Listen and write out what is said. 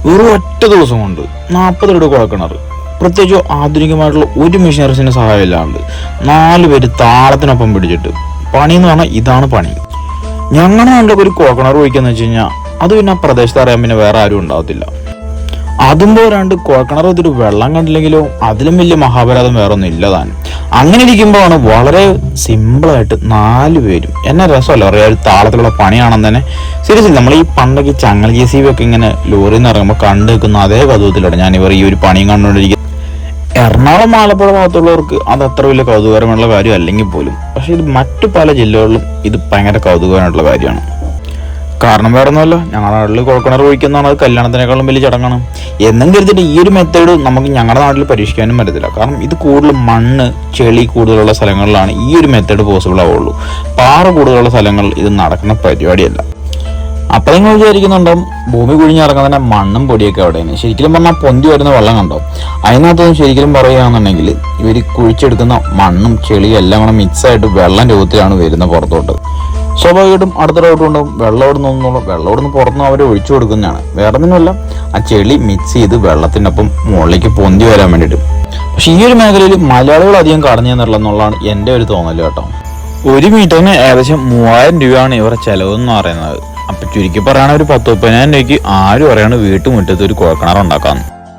വെറും ഒറ്റ ദിവസം കൊണ്ട് 40 അടി കുഴൽക്കിണർ, പ്രത്യേകിച്ച് ആധുനികമായിട്ടുള്ള ഒരു മെഷീനറീസിന്റെ സഹായം ഇല്ലാണ്ട് 4 പേര് താളത്തിനൊപ്പം പിടിച്ചിട്ട് പണി എന്ന് പറഞ്ഞാൽ ഇതാണ് പണി. ഞങ്ങളുടെ നാട്ടിലൊക്കെ ഒരു കുഴൽക്കിണർ ഒഴിക്കാന്ന് വെച്ച് കഴിഞ്ഞാൽ അത് പിന്നെ ആ പ്രദേശത്ത് അറിയാൻ പിന്നെ വേറെ ആരും ഉണ്ടാവത്തില്ല. അതും പോരാണ്ട് കുഴൽക്കിണർ വെച്ചിട്ട് വെള്ളം കണ്ടില്ലെങ്കിലോ അതിലും വലിയ മഹാപരാധം വേറെ ഒന്നും ഇല്ലതാൻ. അങ്ങനെ ഇരിക്കുമ്പോഴാണ് വളരെ സിമ്പിളായിട്ട് 4 പേരും എന്നെ രസമല്ല പറയാ ഒരു താളത്തിലുള്ള പണിയാണെന്ന് തന്നെ. സീരിയസ്ലി നമ്മൾ ഈ പണ്ടൊക്കെ ചങ്ങൽ JCB ഒക്കെ ഇങ്ങനെ ലോറിയിൽ നിന്ന് ഇറങ്ങുമ്പോൾ കണ്ടു നിൽക്കുന്ന അതേ കൗതുകത്തിലാണ് ഞാൻ ഇവർ ഈ ഒരു പണിയും കണ്ടുകൊണ്ടിരിക്കുന്നത്. എറണാകുളം ആലപ്പുഴ ഭാഗത്തുള്ളവർക്ക് അത് അത്ര വലിയ കൗതുകരമുള്ള കാര്യം അല്ലെങ്കിൽ പോലും, പക്ഷെ ഇത് മറ്റു പല ജില്ലകളിലും ഇത് ഭയങ്കര കൗതുകരമായിട്ടുള്ള കാര്യമാണ്. കാരണം വേറെ ഒന്നുമല്ല, ഞങ്ങളുടെ നാട്ടിൽ കുഴൽക്കിണർ ഒഴിക്കുന്നതാണ് അത് കല്യാണത്തിനേക്കാളും വലിയ ചടങ്ങാണ് എന്നും കരുതിയിട്ട് ഈ ഒരു മെത്തേഡ് നമുക്ക് ഞങ്ങളുടെ നാട്ടിൽ പരീക്ഷിക്കാനും പറ്റത്തില്ല. കാരണം ഇത് കൂടുതൽ മണ്ണ് ചെളി കൂടുതലുള്ള സ്ഥലങ്ങളിലാണ് ഈ ഒരു മെത്തേഡ് പോസിബിൾ ആവുള്ളൂ. പാറ കൂടുതലുള്ള സ്ഥലങ്ങളിൽ ഇത് നടക്കുന്ന പരിപാടിയല്ല. അപ്പം നിങ്ങൾ വിചാരിക്കുന്നുണ്ടാവും ഭൂമി കുഴിഞ്ഞിറങ്ങാൻ തന്നെ മണ്ണും പൊടിയൊക്കെ അവിടെയാണ്. ശരിക്കും പറഞ്ഞാൽ പൊന്തി വരുന്ന വെള്ളം കണ്ടോ? അതിനകത്തൊന്നും ശരിക്കും പറയുകയാണെന്നുണ്ടെങ്കിൽ ഇവർ കുഴിച്ചെടുക്കുന്ന മണ്ണും ചെളിയും എല്ലാം കൂടെ മിക്സായിട്ട് വെള്ളം രൂപത്തിലാണ് വരുന്നത് പുറത്തോട്ട്. സ്വാഭാവികമായിട്ടും അടുത്ത റോഡ് ഉണ്ടാവും വെള്ളം ഇവിടുന്ന് പുറത്തുനിന്ന് അവർ ഒഴിച്ചു കൊടുക്കുന്നതാണ്. വേറെ ഒന്നുമല്ല, ആ ചെളി മിക്സ് ചെയ്ത് വെള്ളത്തിനൊപ്പം മുകളിലേക്ക് പൊന്തി വരാൻ വേണ്ടിയിട്ട്. പക്ഷെ ഈ ഒരു മേഖലയിൽ മലയാളികൾ അധികം കടന്നു എന്നുള്ളതാണ് എൻ്റെ ഒരു തോന്നൽ കേട്ടോ. 1 മീറ്ററിന് ഏകദേശം 3000 രൂപയാണ് ഇവരുടെ ചെലവെന്ന് പറയുന്നത്. അപ്പൊ ചുരുക്കി പറയുകയാണെങ്കിൽ ഒരു 10-15 രൂപയ്ക്ക് ആരും അറിയാണ് വീട്ടുമുറ്റത്ത് ഒരു കുഴൽക്കിണർ ഉണ്ടാക്കാന്ന്.